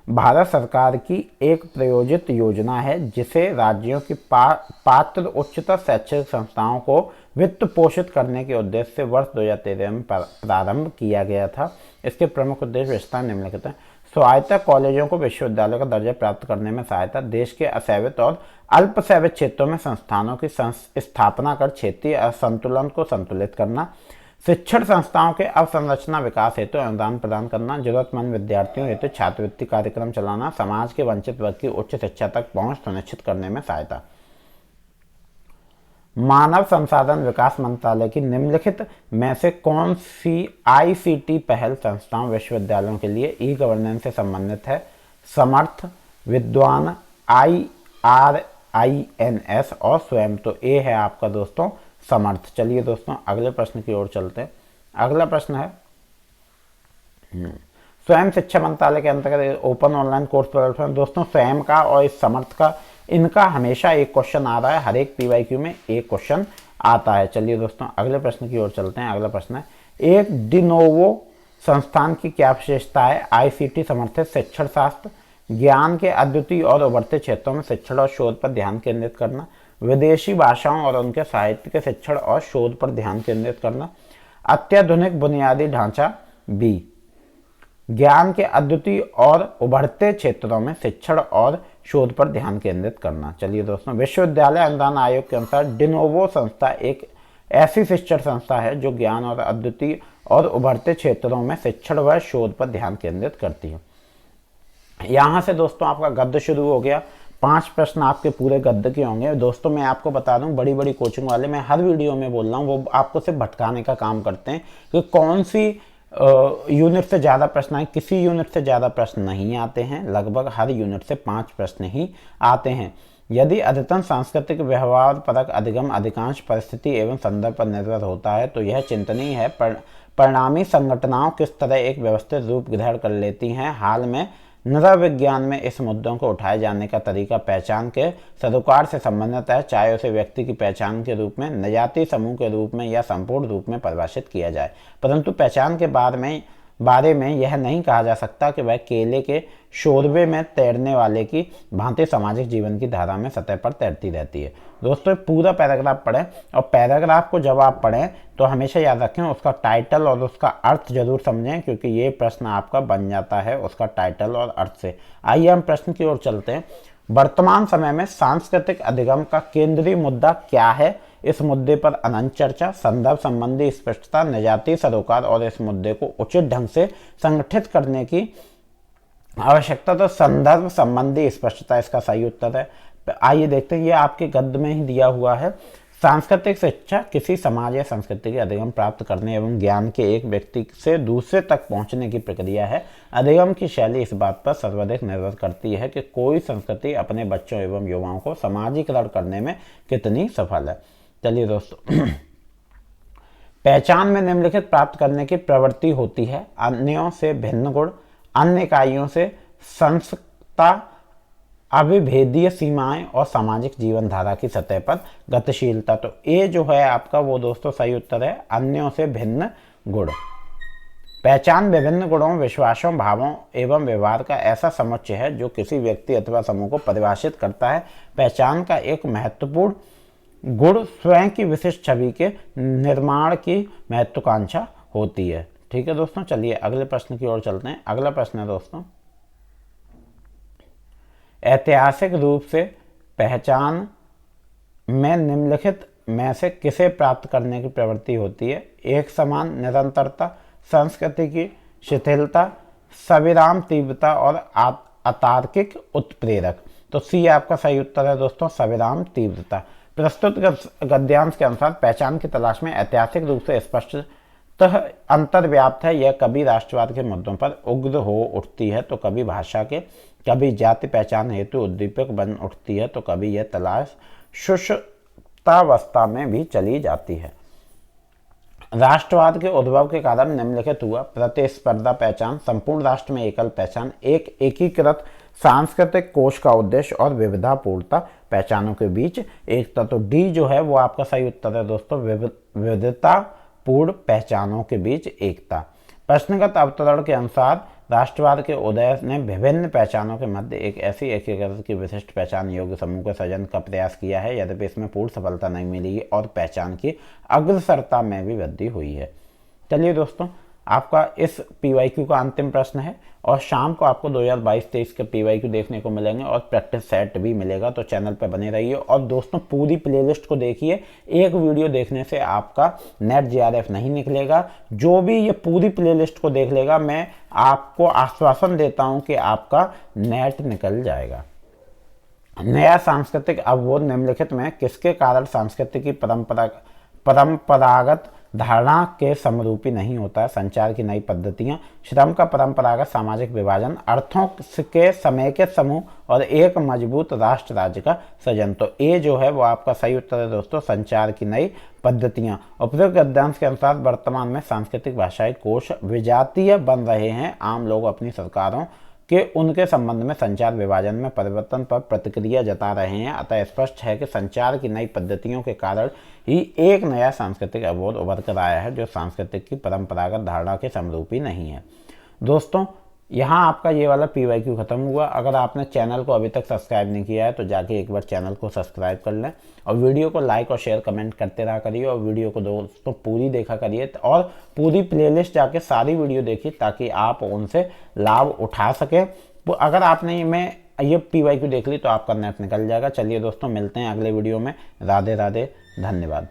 भारत सरकार की एक प्रायोजित योजना है जिसे राज्यों की पात्र उच्चतर शैक्षिक संस्थाओं को वित्त पोषित करने के उद्देश्य से वर्ष 2013 में प्रारंभ किया गया था। इसके प्रमुख उद्देश्य विस्तार निम्नलिखित हैं। स्वायत्त कॉलेजों को विश्वविद्यालय का दर्जा प्राप्त करने में सहायता, देश के असेवित और अल्पसेवित क्षेत्रों में संस्थानों की स्थापना कर क्षेत्रीय असंतुलन को संतुलित करना, शिक्षण संस्थाओं के अवसंरचना विकास हेतु अनुदान प्रदान करना, जरूरतमंद विद्यार्थियों हेतु छात्रवृत्ति कार्यक्रम चलाना, समाज के वंचित वर्ग की उच्च शिक्षा तक पहुंच सुनिश्चित करने में सहायता। मानव संसाधन विकास मंत्रालय की निम्नलिखित में से कौन सी आईसीटी पहल संस्थाओं विश्वविद्यालयों के लिए ई गवर्नेंस से संबंधित है? समर्थ, विद्वान, IRINS और स्वयं। तो ए है आपका दोस्तों समर्थ। चलिए दोस्तों अगले प्रश्न की ओर चलते हैं। अगला प्रश्न है स्वयं शिक्षा मंत्रालय के अंतर्गत ओपन ऑनलाइन कोर्स प्लेटफॉर्म। दोस्तों स्वयं का और इस समर्थ का इनका हमेशा एक क्वेश्चन आ रहा है, हर एक PYQ में एक क्वेश्चन आता है। चलिए दोस्तों अगले प्रश्न की ओर चलते हैं। अगला प्रश्न है एक डिनोवो संस्थान की क्या विशेषता है? ICT समर्थित शिक्षण शास्त्र, ज्ञान के अद्वितीय और उभरते क्षेत्रों में शिक्षण और शोध पर ध्यान केंद्रित करना, विदेशी भाषाओं और उनके साहित्य के शिक्षण और शोध पर ध्यान केंद्रित करना, अत्याधुनिक बुनियादी ढांचा। बी, ज्ञान के अद्वितीय और उभरते क्षेत्रों में शिक्षण और शोध पर ध्यान केंद्रित करना। चलिए दोस्तों विश्वविद्यालय अनुदान आयोग के अनुसार डिनोवो संस्था एक ऐसी शिक्षण संस्था है जो ज्ञान और अद्वितीय और उभरते क्षेत्रों में शिक्षण व शोध पर ध्यान केंद्रित करती है। यहाँ से दोस्तों आपका गद्य शुरू हो गया। 5 प्रश्न आपके पूरे गद्य के होंगे। दोस्तों मैं आपको बता दूं बड़ी बड़ी कोचिंग वाले, मैं हर वीडियो में बोल रहा हूँ, वो आपको सिर्फ भटकाने का काम करते हैं कि कौन सी यूनिट से ज़्यादा प्रश्न आए। किसी यूनिट से ज़्यादा प्रश्न नहीं आते हैं, लगभग हर यूनिट से 5 प्रश्न ही आते हैं। यदि अद्यतन सांस्कृतिक व्यवहार परक अधिगम अधिकांश परिस्थिति एवं संदर्भ पर निर्भर होता है तो यह चिंतनीय है। परिणामी संगठनाओं किस तरह एक व्यवस्थित रूप ग्रहण कर लेती हैं। हाल में नरविज्ञान में इस मुद्दों को उठाए जाने का तरीका पहचान के सरोकार से संबंधित है, चाहे उसे व्यक्ति की पहचान के रूप में, नजाती समूह के रूप में या संपूर्ण रूप में परिभाषित किया जाए। परंतु पहचान के बारे में यह नहीं कहा जा सकता कि वह केले के शोरबे में तैरने वाले की भांति सामाजिक जीवन की धारा में सतह पर तैरती रहती है। दोस्तों पूरा पैराग्राफ पढ़ें और पैराग्राफ को जब आप पढ़ें तो हमेशा याद रखें उसका टाइटल और उसका अर्थ जरूर समझें, क्योंकि ये प्रश्न आपका बन जाता है उसका टाइटल और अर्थ से। आइए हम प्रश्न की ओर चलते हैं। वर्तमान समय में सांस्कृतिक अधिगम का केंद्रीय मुद्दा क्या है? इस मुद्दे पर अनंत चर्चा, संदर्भ संबंधी स्पष्टता, निजाती सरोकार और इस मुद्दे को उचित ढंग से संगठित करने की आवश्यकता तो संदर्भ संबंधी स्पष्टता इसका सही उत्तर है। आइए देखते हैं, ये आपके गद्य में ही दिया हुआ है। सांस्कृतिक शिक्षा किसी समाज या संस्कृति के अधिगम प्राप्त करने एवं ज्ञान के एक व्यक्ति से दूसरे तक पहुंचने की प्रक्रिया है। अधिगम की शैली इस बात पर सर्वाधिक निर्भर करती है कि कोई संस्कृति अपने बच्चों एवं युवाओं को सामाजिकरण करने में कितनी सफल है। चलिए दोस्तों, पहचान में निम्नलिखित प्राप्त करने की प्रवृत्ति होती है: अन्यों से भिन्न गुण, अन्य इकाइयों से संस्कृतता, अविभेदीय सीमाएं और सामाजिक जीवन धारा की सतह पर गतिशीलता। तो ये जो है आपका वो दोस्तों सही उत्तर है, अन्यों से भिन्न गुण। पहचान विभिन्न गुणों, विश्वासों, भावों एवं व्यवहार का ऐसा समुच्चय है जो किसी व्यक्ति अथवा समूह को परिभाषित करता है। पहचान का एक महत्वपूर्ण गुण स्वयं की विशिष्ट छवि के निर्माण की महत्वाकांक्षा होती है। ठीक है दोस्तों, चलिए अगले प्रश्न की ओर चलते हैं। अगला प्रश्न है दोस्तों, ऐतिहासिक रूप से पहचान में निम्नलिखित में से किसे प्राप्त करने की प्रवृत्ति होती है? एक समान निरंतरता, संस्कृति की शिथिलता, सविराम तीव्रता और अतार्किक उत्प्रेरक। तो सी आपका सही उत्तर है दोस्तों, सविराम तीव्रता। प्रस्तुत गद्यांश के अनुसार पहचान की तलाश में ऐतिहासिक रूप से स्पष्टतः अंतर्व्याप्त है। यह कभी राष्ट्रवाद के मुद्दों पर उग्र हो उठती है तो कभी भाषा के, कभी जाति पहचान हेतु उद्दीपक बन उठती है तो कभी यह तलाश शुष्कतावस्था में भी चली जाती है। राष्ट्रवाद के उद्भव के कारण निम्नलिखित हुआ: प्रतिस्पर्धा पहचान, संपूर्ण राष्ट्र में एकल पहचान, एक एकीकृत सांस्कृतिक कोश का उद्देश्य और विविधतापूर्णता पहचानों के बीच एकता। तो डी जो है वो आपका सही उत्तर है दोस्तों, विविधतापूर्ण पहचानों के बीच एकता। प्रश्नगत अवतरण के अनुसार राष्ट्रवाद के उदय ने विभिन्न पहचानों के मध्य एक ऐसी एकीकृत की विशिष्ट पहचान योग्य समूह के सृजन का प्रयास किया है, यद्यपि इसमें पूर्ण सफलता नहीं मिली और पहचान की अग्रसरता में भी वृद्धि हुई है। चलिए दोस्तों, आपका इस PYQ का अंतिम प्रश्न है और शाम को आपको 2022-23 के PYQ देखने को मिलेंगे और प्रैक्टिस सेट भी मिलेगा। तो चैनल पर बने रहिए और दोस्तों पूरी प्लेलिस्ट को देखिए। एक वीडियो देखने से आपका नेट JRF नहीं निकलेगा। जो भी ये पूरी प्लेलिस्ट को देख लेगा, मैं आपको आश्वासन देता हूँ कि आपका नेट निकल जाएगा। नया सांस्कृतिक अवबोध निम्नलिखित में किसके कारण संस्कृति की परंपरागत धारणा के समरूपी नहीं होता है? संचार की नई पद्धतियां, श्रम का परंपरागत सामाजिक विभाजन, अर्थों के समय के समूह और एक मजबूत राष्ट्र राज्य का सृजन। तो ए जो है वो आपका सही उत्तर है दोस्तों, संचार की नई पद्धतियां। उपरोक्त गद्यांश के अनुसार वर्तमान में सांस्कृतिक भाषाई कोश विजातीय बन रहे हैं। आम लोग अपनी सरकारों कि उनके संबंध में संचार विभाजन में परिवर्तन पर प्रतिक्रिया जता रहे हैं। अतः स्पष्ट है कि संचार की नई पद्धतियों के कारण ही एक नया सांस्कृतिक अवबोध उभर कर आया है जो सांस्कृतिक की परंपरागत धारणा के समरूपी नहीं है। दोस्तों, यहाँ आपका ये वाला PYQ खत्म हुआ। अगर आपने चैनल को अभी तक सब्सक्राइब नहीं किया है तो जाके एक बार चैनल को सब्सक्राइब कर लें और वीडियो को लाइक और शेयर कमेंट करते रहा करिए और वीडियो को दोस्तों पूरी देखा करिए और पूरी प्लेलिस्ट जाके सारी वीडियो देखिए ताकि आप उनसे लाभ उठा सकें। अगर आपने ये PYQ देख ली तो आपका नेट निकल जाएगा। चलिए दोस्तों, मिलते हैं अगले वीडियो में। राधे राधे, धन्यवाद।